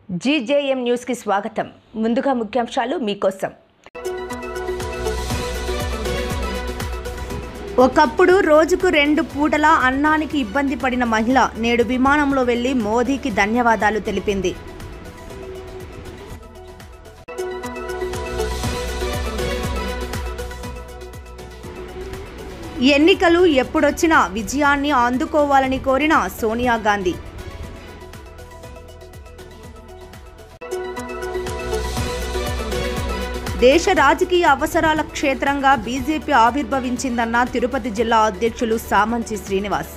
GJM news కి స్వాగతం। ముందుగా ముఖ్యాంశాలు మీకోసం। ఒకప్పుడు రోజుకు 2 పూటల అన్నానికి ఇబ్బంది పడిన మహిళ నేడు విమానంలో వెళ్లి మోదీకి ధన్యవాదాలు తెలిపింది। ఎన్నికలు ఎప్పుడొచ్చినా విజయాన్ని అందుకోవాలని కోరిన సోనియా గాంధీ। దేశ రాజకీయ అవసరాల క్షేత్రంగా బీజేపీ ఆవిర్భవించిందన్న తిరుపతి జిల్లా అధ్యక్షులు సామంచి శ్రీనివాస్।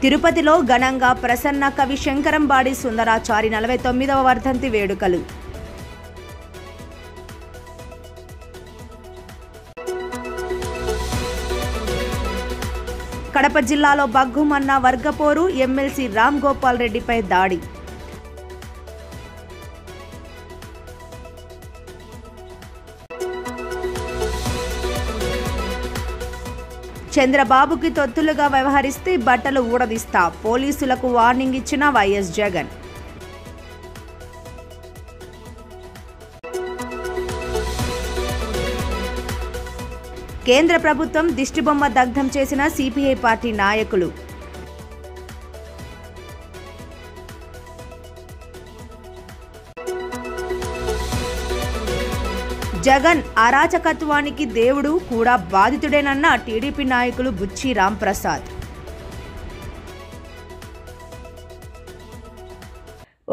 తిరుపతిలో ఘనంగా ప్రసన్న కవి శంకరంబాడి సుందరాచారి 49వ వర్ధంతి వేడుకలు। కడప జిల్లాలో బగ్గుమన్న వర్గపోరు, ఎమ్మెల్సీ రామ్ గోపాల్ రెడ్డిపై దాడి। చంద్రబాబుకి తొత్తులుగా వ్యవహరిస్తే బట్టలు ఊడదీస్తా, పోలీసులకు వార్నింగ్ ఇచ్చిన వైఎస్ జగన్। కేంద్ర ప్రభుత్వం దిష్టిబొమ్మ దగ్ధం చేసిన సిపిఐ పార్టీ నాయకులు। జగన్ అరాచకత్వానికి దేవుడు కూడా బాధితుడేనన్న టీడీపీ నాయకులు బుచ్చి రాంప్రసాద్।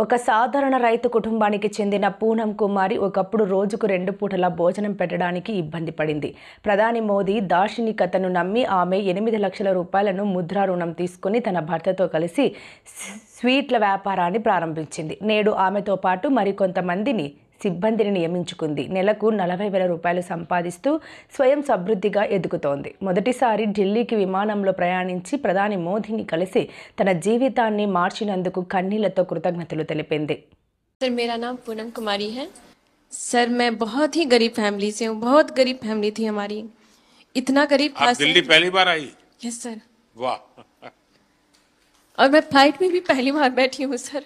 ఒక సాధారణ రైతు కుటుంబానికి చెందిన పూనం కుమారి ఒకప్పుడు రోజుకు 2 పూటల భోజనం పెట్టడానికి ఇబ్బంది పడింది। ప్రధాని మోదీ దార్శనికతను నమ్మి ఆమె 8 లక్షల రూపాయలను ముద్రా రుణం తీసుకుని తన భర్తతో కలిసి స్వీట్ల వ్యాపారాన్ని ప్రారంభించింది। నేడు ఆమెతో పాటు మరికొంతమందిని సిబ్బందిని నియమించుకుంది। నెలకు 40,000 రూపాయలు సంపాదిస్తూ స్వయం సమృద్ధిగా ఎదుగుతోంది। మొదటిసారి ఢిల్లీకి విమానంలో ప్రయాణించి ప్రధాని మోదీని కలిసి తన జీవితాన్ని మార్చినందుకు కన్నీళ్లతో కృతజ్ఞతలు తెలిపింది। सर, मेरा नाम पूनम कुमारी है। सर, मैं बहुत ही गरीब फैमिली से हूँ। बहुत गरीब फैमिली थी हमारी। इतना गरीब था। आप दिल्ली पहली बार आई? Yes sir. वाह। और मैं फ्लाइट में भी पहली बार बैठी हूँ सर।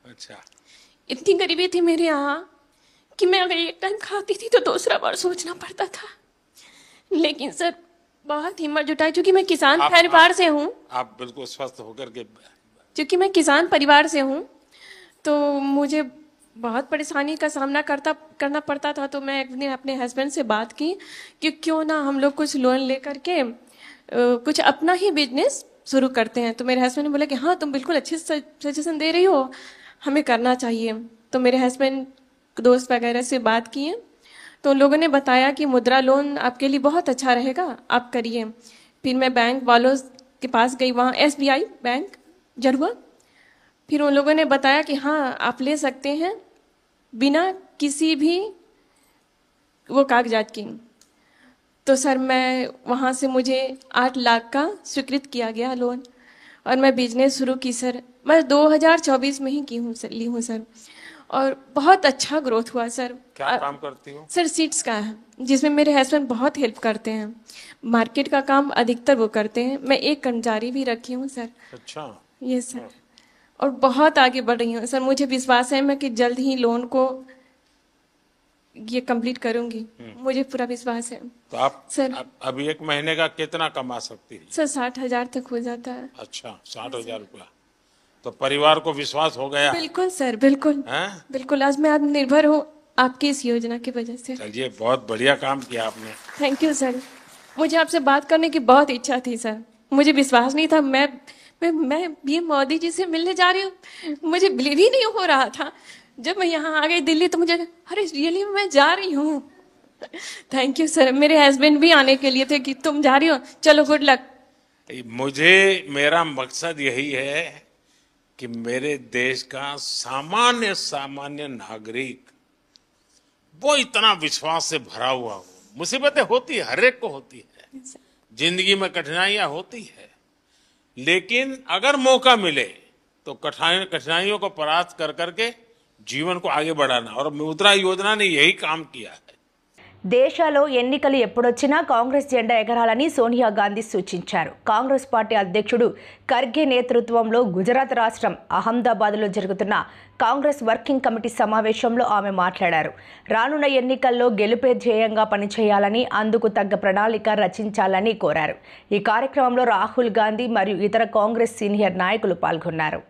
अच्छा। इतनी गरीबी थी मेरे यहाँ कि मैं अगर एक टाइम खाती थी तो दूसरा बार सोचना पड़ता था। लेकिन सर बहुत हिम्मत जुटाई, क्योंकि मैं किसान परिवार से हूँ। आप बिल्कुल स्वस्थ होकर के। क्योंकि मैं किसान परिवार से हूँ तो मुझे बहुत परेशानी का सामना करना पड़ता था। तो मैं अपने हस्बैंड से बात की कि क्यों ना हम लोग कुछ लोन लेकर के कुछ अपना ही बिजनेस शुरू करते हैं। तो मेरे हस्बैंड ने बोला कि हाँ, तुम बिल्कुल अच्छे सजेशन दे रही हो, हमें करना चाहिए। तो मेरे हस्बैंड दोस्त वगैरह से बात किए तो उन लोगों ने बताया कि मुद्रा लोन आपके लिए बहुत अच्छा रहेगा, आप करिए। फिर मैं बैंक वालों के पास गई, वहाँ SBI बैंक जरुआ। फिर उन लोगों ने बताया कि हाँ, आप ले सकते हैं बिना किसी भी वो कागजात की। तो सर मैं वहाँ से मुझे 8 लाख का स्वीकृत किया गया लोन और मैं बिजनेस शुरू की सर। मैं 2024 में ही ली हूँ सर, और बहुत अच्छा ग्रोथ हुआ सर। क्या काम करती हो? सर सीड्स का है, जिसमें मेरे हस्बैंड बहुत हेल्प करते हैं। मार्केट का काम अधिकतर वो करते हैं। मैं एक कर्मचारी भी रखी हूँ सर। अच्छा। ये सर, और बहुत आगे बढ़ रही हूँ सर। मुझे विश्वास है मैं कि जल्द ही लोन को ये कंप्लीट करूंगी। मुझे पूरा विश्वास है। तो आप सर अभी 1 महीने का कितना कमा सकती है? सर 60,000 तक हो जाता है। अच्छा, 60,000 रुपया। तो परिवार को विश्वास हो गया? बिल्कुल सर, बिल्कुल बिल्कुल। आज मैं आत्मनिर्भर हूँ आपकी इस योजना की वजह से। चलिए, बहुत बढ़िया काम किया आपने। Thank you sir. मुझे आपसे बात करने की बहुत इच्छा थी सर। मुझे विश्वास नहीं था। मैं ये मोदी जी से मिलने जा रही हूँ, मुझे बिलीव ही नहीं हो रहा था। जब मैं यहाँ आ गई दिल्ली तो मुझे अरे रियली मैं जा रही हूँ। Thank you sir. मेरे हस्बैंड भी आने के लिए थे कि तुम जा रही हो, चलो गुड लक। मेरा मकसद यही है कि मेरे देश का सामान्य नागरिक वो इतना विश्वास से भरा हुआ हो। मुसीबतें होती है, हर एक को होती है, जिंदगी में कठिनाइयां होती है, लेकिन अगर मौका मिले तो कठिनाइयों को परास्त कर करके जीवन को आगे बढ़ाना, और मुद्रा योजना ने यही काम किया है। దేశంలో ఎన్నికలు ఎప్పుడొచ్చినా కాంగ్రెస్ జెండా ఎగరాలని సోనియా గాంధీ సూచించారు. కాంగ్రెస్ పార్టీ అధ్యక్షుడు ఖర్గే నేతృత్వంలో గుజరాత్ రాష్ట్రం అహ్మదాబాద్లో జరుగుతున్న కాంగ్రెస్ వర్కింగ్ కమిటీ సమావేశంలో ఆమె మాట్లాడారు. రానున్న ఎన్నికల్లో గెలుపే ధ్యేయంగా పనిచేయాలని, అందుకు తగ్గ ప్రణాళిక రచించాలని కోరారు. ఈ కార్యక్రమంలో రాహుల్ గాంధీ మరియు ఇతర కాంగ్రెస్ సీనియర్ నాయకులు పాల్గొన్నారు.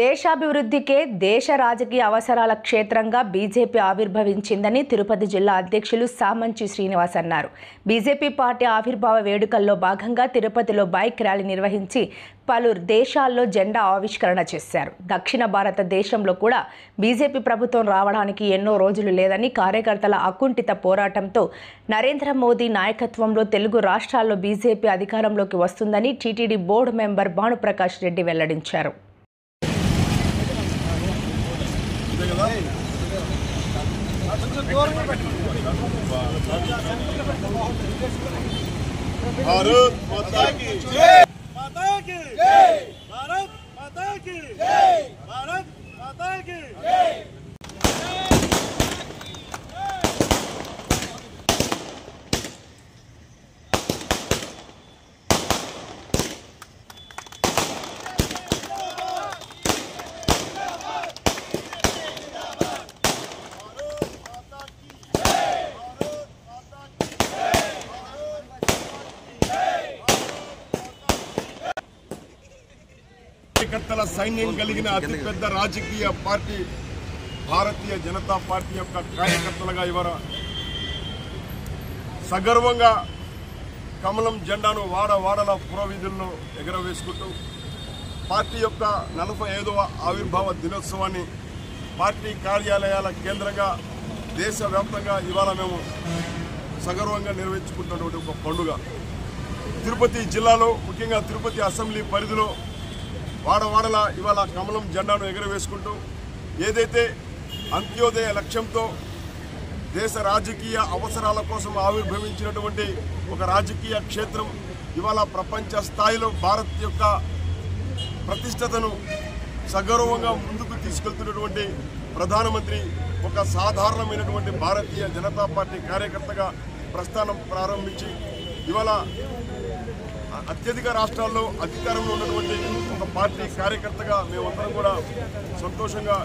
దేశాభివృద్ధికే దేశ రాజకీయ అవసరాల క్షేత్రంగా బీజేపీ ఆవిర్భవించిందని తిరుపతి జిల్లా అధ్యక్షులు సామంచి శ్రీనివాస్ అన్నారు. బీజేపీ పార్టీ ఆవిర్భావ వేడుకల్లో భాగంగా తిరుపతిలో బైక్ ర్యాలీ నిర్వహించి పలు దేశాల్లో జెండా ఆవిష్కరణ చేశారు. దక్షిణ భారతదేశంలో కూడా బీజేపీ ప్రభుత్వం రావడానికి ఎన్నో రోజులు లేదని, కార్యకర్తల అకుంఠిత పోరాటంతో నరేంద్ర మోదీ నాయకత్వంలో తెలుగు రాష్ట్రాల్లో బీజేపీ అధికారంలోకి వస్తుందని TTD board member Bhanuprakash Reddy వెల్లడించారు. भारत माता की जय, माता की जय, भारत माता की जय, भारत माता की जय। కార్యకర్తల సైన్యం కలిగిన అతిపెద్ద రాజకీయ పార్టీ భారతీయ జనతా పార్టీ యొక్క కార్యకర్తలుగా ఇవాళ సగర్వంగా కమలం జెండాను వాడవాడల పురవీధుల్లో ఎగరవేసుకుంటూ పార్టీ యొక్క 45వ ఆవిర్భావ దినోత్సవాన్ని పార్టీ కార్యాలయాల కేంద్రంగా దేశవ్యాప్తంగా ఇవాళ మేము సగర్వంగా నిర్వహించుకుంటున్నటువంటి ఒక పండుగ. తిరుపతి జిల్లాలో ముఖ్యంగా తిరుపతి అసెంబ్లీ పరిధిలో వాడవాడల ఇవాళ కమలం జెండాను ఎగరవేసుకుంటూ ఏదైతే అంత్యోదయ లక్ష్యంతో దేశ రాజకీయ అవసరాల కోసం ఆవిర్భవించినటువంటి ఒక రాజకీయ క్షేత్రం ఇవాళ ప్రపంచ స్థాయిలో భారత్ యొక్క ప్రతిష్టతను సగౌరవంగా ముందుకు తీసుకెళ్తున్నటువంటి ప్రధానమంత్రి ఒక సాధారణమైనటువంటి భారతీయ జనతా పార్టీ కార్యకర్తగా ప్రస్థానం ప్రారంభించి ఇవాళ అత్యధిక రాష్ట్రాల్లో అధికారంలో ఉన్నటువంటి ఒక పార్టీ కార్యకర్తగా మేమందరం కూడా సంతోషంగా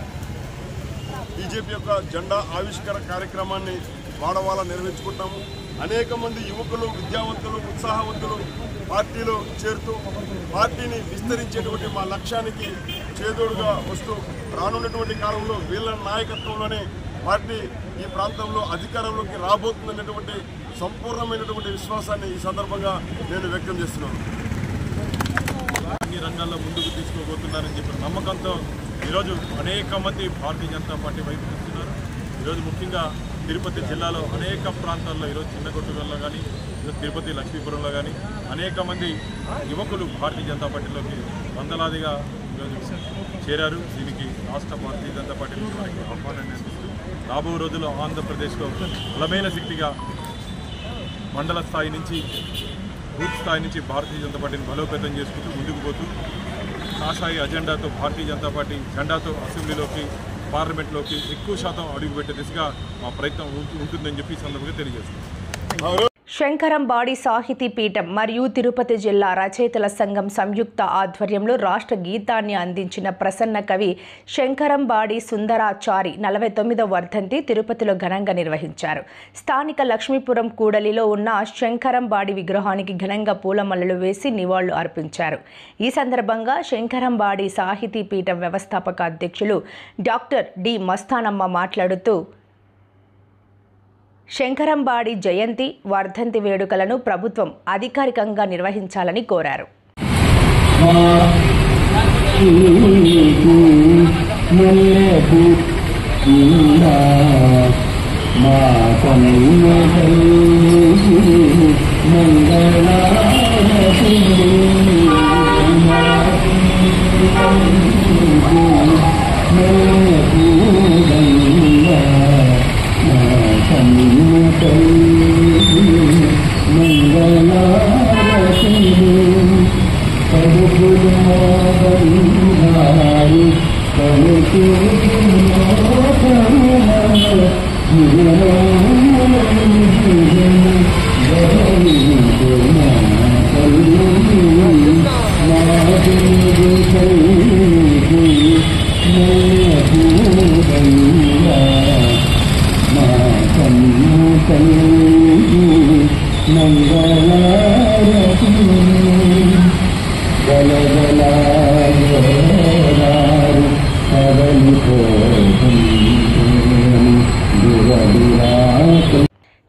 బీజేపీ యొక్క జెండా ఆవిష్కరణ కార్యక్రమాన్ని వాడవాడ నిర్వహించుకుంటాము. అనేక మంది యువకులు, విద్యావంతులు, ఉత్సాహవంతులు పార్టీలో చేరుతూ పార్టీని విస్తరించేటువంటి మా లక్ష్యానికి చేదోడుగా వస్తూ రానున్నటువంటి కాలంలో వీళ్ళ నాయకత్వంలోనే పార్టీ ఈ ప్రాంతంలో అధికారంలోకి రాబోతుందనేటువంటి సంపూర్ణమైనటువంటి విశ్వాసాన్ని ఈ సందర్భంగా నేను వ్యక్తం చేస్తున్నాను. అన్ని రంగాల్లో ముందుకు తీసుకోబోతున్నారని చెప్పిన నమ్మకంతో ఈరోజు అనేక మంది భారతీయ జనతా పార్టీ వైపు చూస్తున్నారు. ఈరోజు ముఖ్యంగా తిరుపతి జిల్లాలో అనేక ప్రాంతాల్లో ఈరోజు చిన్నగొట్టుగల్లో కానీ తిరుపతి లక్ష్మీపురంలో కానీ అనేక మంది యువకులు భారతీయ జనతా పార్టీలోకి వందలాదిగా ఈరోజు చేరారు. దీనికి రాష్ట్ర భారతీయ జనతా పార్టీ నుంచి వారికి ఆహ్వానాన్ని అందిస్తూ రాబో రోజుల్లో ఆంధ్రప్రదేశ్లో బలమైన శక్తిగా మండల స్థాయి నుంచి బూత్ స్థాయి నుంచి భారతీయ జనతా పార్టీని బలోపేతం చేసుకుంటూ ముందుకు పోతూ కాషాయ అజెండాతో భారతీయ జనతా పార్టీ జెండాతో అసెంబ్లీలోకి, పార్లమెంట్లోకి ఎక్కువ శాతం అడుగుపెట్టే దిశగా మా ప్రయత్నం ఉంటుందని చెప్పి ఈ సందర్భంగా తెలియజేస్తున్నాం. శంకరంబాడి సాహితీ పీఠం మరియు తిరుపతి జిల్లా రచయితల సంఘం సంయుక్త ఆధ్వర్యంలో రాష్ట్ర గీతాన్ని అందించిన ప్రసన్న కవి శంకరంబాడి సుందరాచారి 49వ వర్ధంతి తిరుపతిలో ఘనంగా నిర్వహించారు. స్థానిక లక్ష్మీపురం కూడలిలో ఉన్న శంకరంబాడి విగ్రహానికి ఘనంగా పూలమాలలు వేసి నివాళులు అర్పించారు. ఈ సందర్భంగా శంకరంబాడి సాహితీ పీఠం వ్యవస్థాపక అధ్యక్షులు డాక్టర్ డి మస్తానమ్మ మాట్లాడుతూ శంకరంబాడి జయంతి వర్ధంతి వేడుకలను ప్రభుత్వం అధికారికంగా నిర్వహించాలని కోరారు.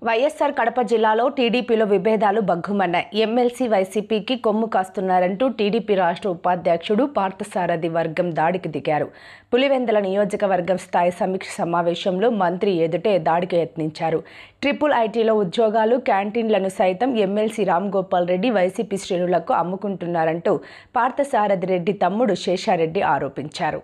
వైఎస్ఆర్ కడప జిల్లాలో టీడీపీలో విభేదాలు బగ్గుమన్నాయి. ఎమ్మెల్సీ వైసీపీకి కొమ్ము కాస్తున్నారంటూ టీడీపీ రాష్ట్ర ఉపాధ్యక్షుడు పార్థసారథి వర్గం దాడికి దిగారు. పులివెందుల నియోజకవర్గం స్థాయి సమీక్ష సమావేశంలో మంత్రి ఎదుటే దాడికి యత్నించారు. IIITలో ఉద్యోగాలు క్యాంటీన్లను సైతం ఎమ్మెల్సీ రామ్ గోపాల్ రెడ్డి వైసీపీ శ్రేణులకు అమ్ముకుంటున్నారంటూ పార్థసారథి రెడ్డి తమ్ముడు శేషారెడ్డి ఆరోపించారు.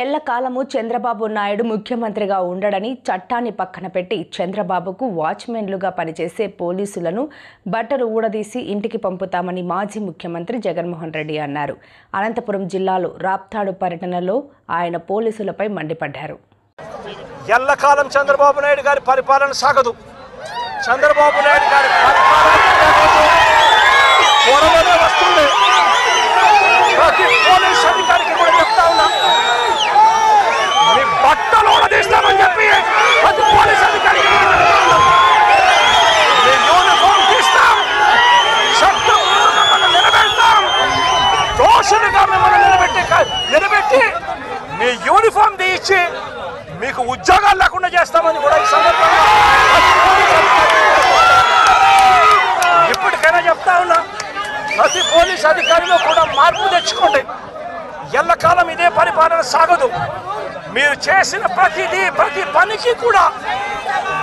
ఎల్లకాలము చంద్రబాబు నాయుడు ముఖ్యమంత్రిగా ఉండడని చట్టాన్ని పక్కన పెట్టి చంద్రబాబుకు వాచ్మెన్లుగా పనిచేసే పోలీసులను బట్టలు ఊడదీసి ఇంటికి పంపుతామని మాజీ ముఖ్యమంత్రి జగన్మోహన్ రెడ్డి అన్నారు. అనంతపురం జిల్లాలో రాప్తాడు పర్యటనలో ఆయన పోలీసులపై మండిపడ్డారు. ఎల్లకాలం చంద్రబాబు నాయుడు గారి పరిపాలన సాగదు. చంద్రబాబు నాయుడు గారి పరిపాలన వస్తుంది. ప్రతి పోలీస్ అధికారికి కూడా చెప్తా ఉన్నా, మీ బట్టలు తీస్తామని చెప్పి ప్రతి పోలీస్ అధికారికి యూనిఫామ్ తీస్తాం, చట్టం మిమ్మల్ని నిలబెడతాం, దోషులుగా మిమ్మల్ని నిలబెట్టి మీ యూనిఫామ్ తీయించి మీకు ఉద్యోగాలు లేకుండా చేస్తామని కూడా ఈ సందర్భంగా ఇప్పటికైనా చెప్తా ఉన్నా, ప్రతి పోలీస్ అధికారిలో కూడా మార్పు తెచ్చుకోండి. ఎల్లకాలం ఇదే పరిపాలన సాగదు. మీరు చేసిన ప్రతి పనికి కూడా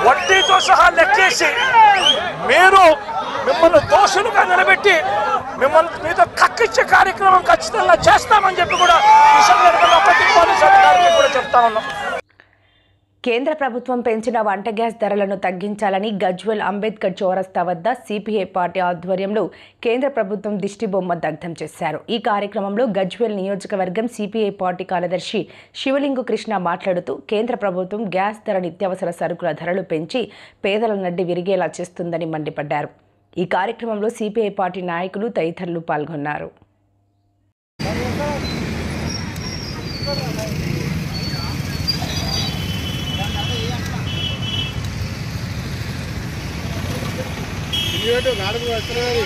వడ్డీతో సహా లెక్కేసి మిమ్మల్ని దోషులుగా నిలబెట్టి మీతో కక్కిచ్చే కార్యక్రమం ఖచ్చితంగా చేస్తామని చెప్పి కూడా ఈ సందర్భంగా ప్రతి పోలీస్ అధికారికి కూడా చెప్తా ఉన్నాం. కేంద్ర ప్రభుత్వం పెంచిన వంట గ్యాస్ ధరలను తగ్గించాలని గజ్వెల్ అంబేద్కర్ చౌరస్తా వద్ద సిపిఐ పార్టీ ఆధ్వర్యంలో కేంద్ర ప్రభుత్వం దిష్టిబొమ్మ దగ్ధం చేశారు. ఈ కార్యక్రమంలో గజ్వెల్ నియోజకవర్గం సిపిఐ పార్టీ కార్యదర్శి శివలింగు కృష్ణ మాట్లాడుతూ కేంద్ర ప్రభుత్వం గ్యాస్ ధర నిత్యావసర సరుకుల ధరలు పెంచి పేదల నడ్డి విరిగేలా చేస్తుందని మండిపడ్డారు. ఈ కార్యక్రమంలో సిపిఐ పార్టీ నాయకులు తదితరులు పాల్గొన్నారు. నాలుగు వస్తున్నారు.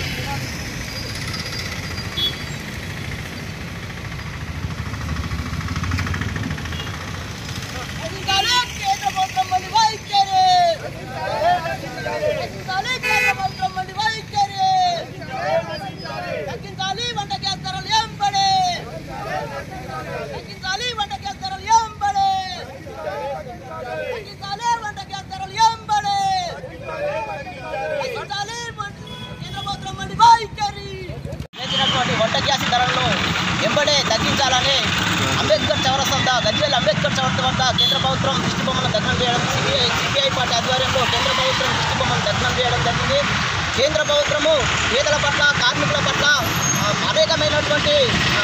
రాష్ట్రవ్యాప్తంగా కేంద్ర ప్రభుత్వం దిష్టిబొమ్మను దగ్నం చేయడం, సిపిఐ పార్టీ ఆధ్వర్యంలో కేంద్ర ప్రభుత్వం దిష్టిబొమ్మను దగ్నం చేయడం జరిగింది. కేంద్ర ప్రభుత్వము పేదల పట్ల, కార్మికుల పట్ల అనేకమైనటువంటి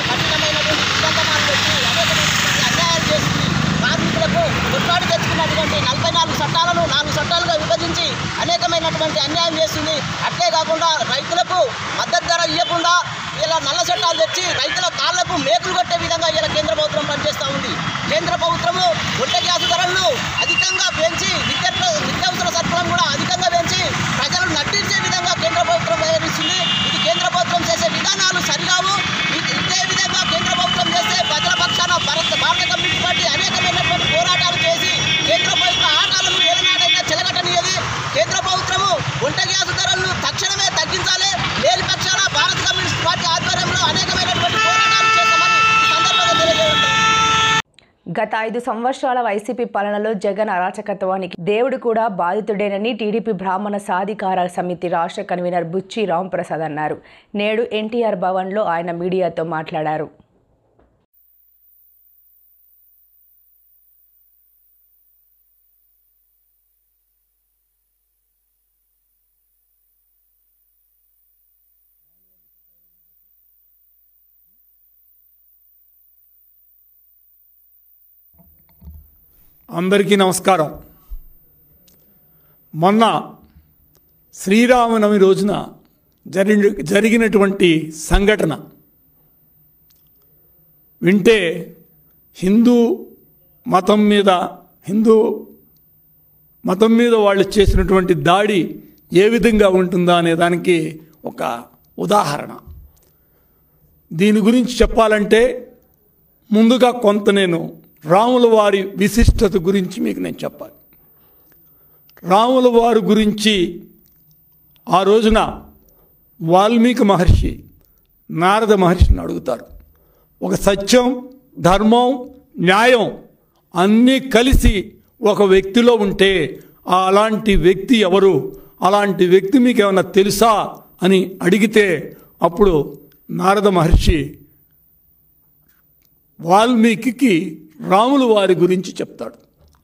కఠినమైనటువంటి నిర్బంధనాలు పెట్టి అనేకమైనటువంటి అన్యాయాలు చేసింది. కార్మికులకు కొట్లాడి తెచ్చుకున్నటువంటి 44 చట్టాలను 4 చట్టాలుగా విభజించి అనేకమైనటువంటి అన్యాయం చేస్తుంది. అట్లే కాకుండా రైతులకు మద్దతు ధర ఇవ్వకుండా ఇలా నల్ల చట్టాలు తెచ్చి రైతుల కాళ్లకు మేకులు కొట్టే విధంగా ఇలా కేంద్ర ప్రభుత్వం పనిచేస్తూ ఉంది. కేంద్ర ప్రభుత్వము వంట గ్యాస్ ధరలను అధికంగా పెంచి నిత్యావసర సరుకులను కూడా అధికంగా పెంచి ప్రజలను నట్టించే విధంగా కేంద్ర ప్రభుత్వం వ్యవహరిస్తుంది. ఇది కేంద్ర ప్రభుత్వం చేసే విధానాలు సరికావు. ఇదే విధంగా కేంద్ర ప్రభుత్వం చేస్తే ప్రజల పక్షాన భారత కమ్యూనిస్ట్ పార్టీ అనేకమైనటువంటి పోరాటాలు చేసి కేంద్ర ప్రభుత్వ ఆటలను ఏనాడైనా చెలగట్టనియది. కేంద్ర ప్రభుత్వము వంట గ్యాస్ ధరలను తక్షణమే తగ్గించాలి. లేని పక్షాన భారత కమ్యూనిస్ట్ పార్టీ ఆధ్వర్యంలో అనేకమైనటువంటి పోరాటాలు చేస్తామని ఈ సందర్భంగా తెలియజేస్తాం. గత 5 సంవత్సరాల వైసీపీ పాలనలో జగన్ అరాచకత్వానికి దేవుడు కూడా బాధితుడేనని టీడీపీ బ్రాహ్మణ సాధికార సమితి రాష్ట్ర కన్వీనర్ బుచ్చి రాంప్రసాద్ అన్నారు. నేడు ఎన్టీఆర్ భవన్లో ఆయన మీడియాతో మాట్లాడారు. అందరికీ నమస్కారం. మొన్న శ్రీరామనవమి రోజున జరిగినటువంటి సంఘటన వింటే హిందూ మతం మీద వాళ్ళు చేసినటువంటి దాడి ఏ విధంగా ఉంటుందా అనే దానికి ఒక ఉదాహరణ. దీని గురించి చెప్పాలంటే ముందుగా కొంత నేను రాముల వారి విశిష్టత గురించి మీకు నేను చెప్పాలి. రాముల వారి గురించి ఆ రోజున వాల్మీకి మహర్షి నారద మహర్షిని అడుగుతారు. ఒక సత్యం, ధర్మం, న్యాయం అన్నీ కలిసి ఒక వ్యక్తిలో ఉంటే అలాంటి వ్యక్తి ఎవరు, అలాంటి వ్యక్తి మీకు ఏమైనా తెలుసా అని అడిగితే అప్పుడు నారద మహర్షి వాల్మీకి రాముల వారి గురించి చెప్తాడు.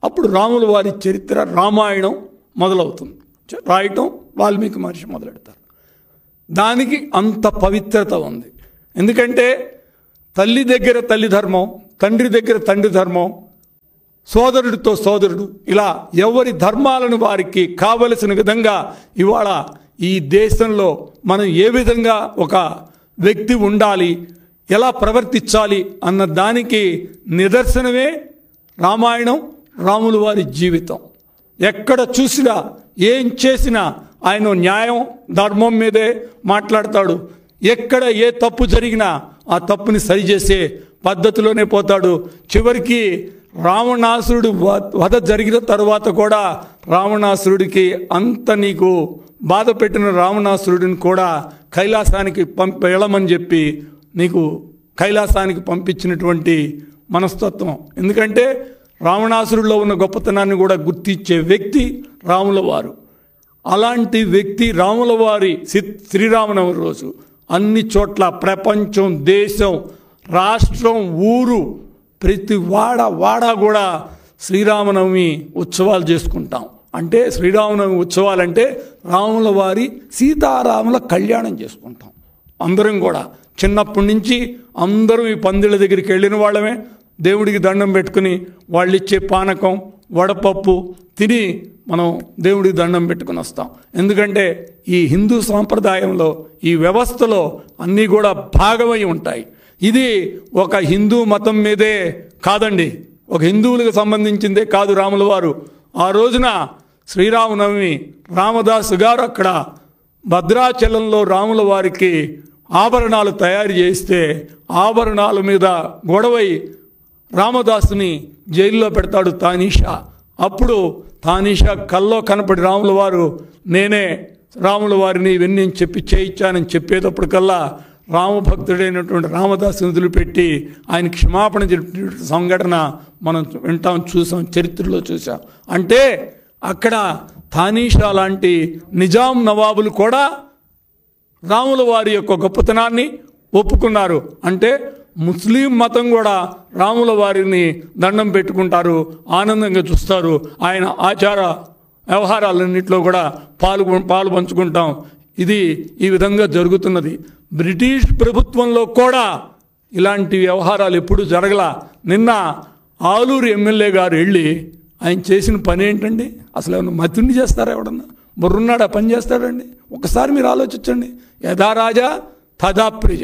అప్పుడు రాముల వారి చరిత్ర రామాయణం మొదలవుతుంది. రాయటం వాల్మీకి మహర్షి మొదలెడతారు. దానికి అంత పవిత్రత ఉంది. ఎందుకంటే తల్లి దగ్గర తల్లి ధర్మం, తండ్రి దగ్గర తండ్రి ధర్మం, సోదరుడితో సోదరుడు, ఇలా ఎవరి ధర్మాలను వారికి కావలసిన విధంగా ఇవాళ ఈ దేశంలో మనం ఏ విధంగా ఒక వ్యక్తి ఉండాలి, ఎలా ప్రవర్తించాలి అన్న దానికి నిదర్శనమే రామాయణం, రాముల వారి జీవితం. ఎక్కడ చూసినా ఏం చేసినా ఆయన న్యాయం, ధర్మం మీదే మాట్లాడతాడు. ఎక్కడ ఏ తప్పు జరిగినా ఆ తప్పుని సరిచేసే పద్ధతిలోనే పోతాడు. చివరికి రావణాసురుడు వధ జరిగిన తర్వాత కూడా రావణాసురుడికి అంత నీకు బాధ పెట్టిన రావణాసురుడిని కూడా కైలాసానికి వెళ్ళమని చెప్పి నీకు కైలాసానికి పంపించినటువంటి మనస్తత్వం. ఎందుకంటే రావణాసురుడిలో ఉన్న గొప్పతనాన్ని కూడా గుర్తించే వ్యక్తి రాముల వారు. అలాంటి వ్యక్తి రాముల వారి శ్రీరామనవమి రోజు అన్ని చోట్ల ప్రపంచం, దేశం, రాష్ట్రం, ఊరు, ప్రతి వాడ కూడా శ్రీరామనవమి ఉత్సవాలు చేసుకుంటాం. అంటే శ్రీరామనవమి ఉత్సవాలంటే రాముల వారి సీతారాముల కళ్యాణం చేసుకుంటాం. అందరం కూడా చిన్నప్పటి నుంచి అందరూ ఈ పందిళ్ళ దగ్గరికి వెళ్ళిన వాళ్ళమే. దేవుడికి దండం పెట్టుకుని వాళ్ళు ఇచ్చే పానకం, వడపప్పు తిని మనం దేవుడికి దండం పెట్టుకుని వస్తాం. ఎందుకంటే ఈ హిందూ సాంప్రదాయంలో, ఈ వ్యవస్థలో అన్నీ కూడా భాగమై ఉంటాయి. ఇది ఒక హిందూ మతం మీదే కాదండి, ఒక హిందువులకు సంబంధించిందే కాదు. రాముల వారు ఆ రోజున శ్రీరామనవమి రామదాసు గారు అక్కడ భద్రాచలంలో రాముల వారికి ఆభరణాలు తయారు చేస్తే ఆభరణాల మీద గొడవై రామదాసుని జైల్లో పెడతాడు తానీషా. అప్పుడు తానీషా కల్లో కనపడి రాముల వారు నేనే రాముల వారిని ఇవన్నీ చెప్పి చేయించానని చెప్పేటప్పటికల్లా రామభక్తుడైనటువంటి రామదాసుని వదిలిపెట్టి ఆయన క్షమాపణ చెప్పిన సంఘటన మనం వింటాం, చూసాం, చరిత్రలో చూసాం. అంటే అక్కడ తానీషా లాంటి నిజాం నవాబులు కూడా రాముల వారి యొక్క గొప్పతనాన్ని ఒప్పుకున్నారు. అంటే ముస్లిం మతం కూడా రాముల వారిని దండం పెట్టుకుంటారు, ఆనందంగా చూస్తారు. ఆయన ఆచార వ్యవహారాలన్నింటిలో కూడా పాలు పంచుకుంటాం. ఇది ఈ విధంగా జరుగుతున్నది. బ్రిటిష్ ప్రభుత్వంలో కూడా ఇలాంటి వ్యవహారాలు ఎప్పుడు జరగలా. నిన్న ఆలూరు ఎమ్మెల్యే గారు వెళ్ళి ఆయన చేసిన పని ఏంటండి? అసలు ఏమన్నా మతుండి చేస్తారా? ఎవడన్నా బుర్రున్నాడా పని చేస్తాడండి? ఒకసారి మీరు ఆలోచించండి. యథా రాజా తథా ప్రజ.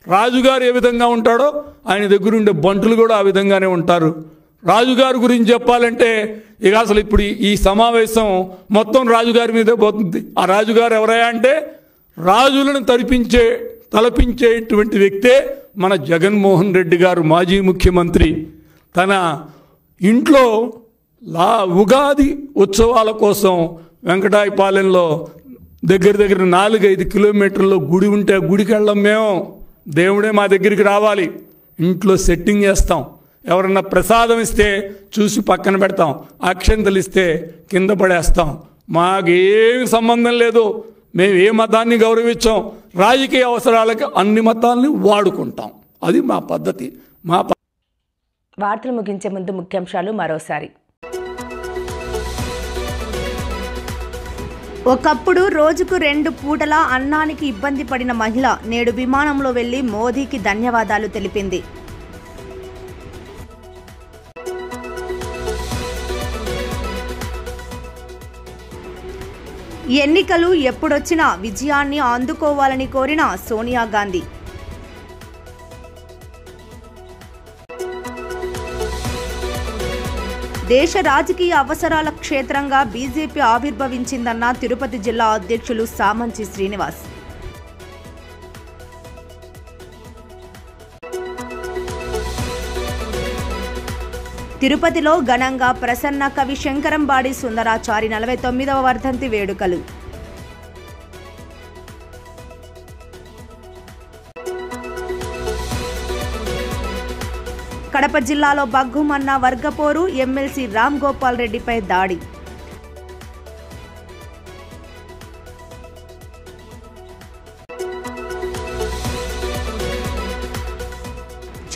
రాజుగారు ఏ విధంగా ఉంటాడో ఆయన దగ్గర ఉండే బంటులు కూడా ఆ విధంగానే ఉంటారు. రాజుగారి గురించి చెప్పాలంటే ఇక అసలు ఇప్పుడు ఈ సమావేశం మొత్తం రాజుగారి మీదే పోతుంది. ఆ రాజుగారు ఎవరయ్యా అంటే రాజులను తలపించేటువంటి వ్యక్తే మన జగన్మోహన్ రెడ్డి గారు, మాజీ ముఖ్యమంత్రి. తన ఇంట్లో ఉగాది ఉత్సవాల కోసం వెంకటాయపాలెంలో దగ్గర 4-5 కిలోమీటర్లో గుడి ఉంటే గుడికి వెళ్ళం. మేము దేవుడే మా దగ్గరికి రావాలి, ఇంట్లో సెట్టింగ్ చేస్తాం. ఎవరన్నా ప్రసాదం ఇస్తే చూసి పక్కన పెడతాం, అక్షంతలు ఇస్తే కింద పడేస్తాం. మాకేమి సంబంధం లేదు. మేము ఏ మతాన్ని గౌరవించాం. రాజకీయ అవసరాలకు అన్ని మతాలని వాడుకుంటాం. అది మా పద్ధతి. వార్తలు ముగించే ముందు ముఖ్యాంశాలు మరోసారి. ఒకప్పుడు రోజుకు 2 పూటల అన్నానికి ఇబ్బంది పడిన మహిళ నేడు విమానంలో వెళ్లి మోదీకి ధన్యవాదాలు తెలిపింది. ఎన్నికలు ఎప్పుడొచ్చినా విజయాన్ని అందుకోవాలని కోరిన సోనియా గాంధీ. దేశ రాజకీయ అవసరాల క్షేత్రంగా బీజేపీ ఆవిర్భవించిందన్న తిరుపతి జిల్లా అధ్యక్షులు సామంచి శ్రీనివాస్. తిరుపతిలో ఘనంగా ప్రసన్న కవి శంకరంబాడి సుందరాచారి 49వ వర్ధంతి వేడుకలు. కడప జిల్లాలో బగ్గుమన్న వర్గపోరు, ఎమ్మెల్సీ రామ్ గోపాల్ రెడ్డిపై దాడి.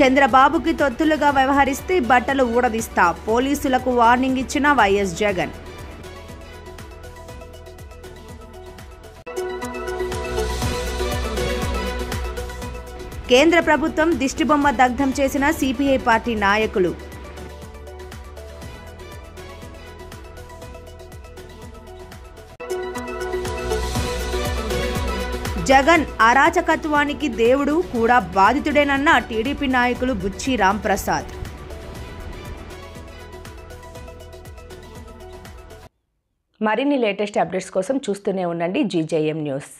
చంద్రబాబుకి తొత్తులుగా వ్యవహరిస్తే బట్టలు ఊడదీస్తా, పోలీసులకు వార్నింగ్ ఇచ్చిన వైఎస్ జగన్. కేంద్ర ప్రభుత్వం దిష్టిబొమ్మ దగ్ధం చేసిన సిపిఐ పార్టీ నాయకులు. జగన్ అరాచకత్వానికి దేవుడు కూడా బాధితుడేనన్న టీడీపీ నాయకులు బుచ్చి రాంప్రసాద్. మరిన్ని లేటెస్ట్ అప్డేట్స్ కోసం చూస్తూనే ఉండండి జీజేఎం న్యూస్.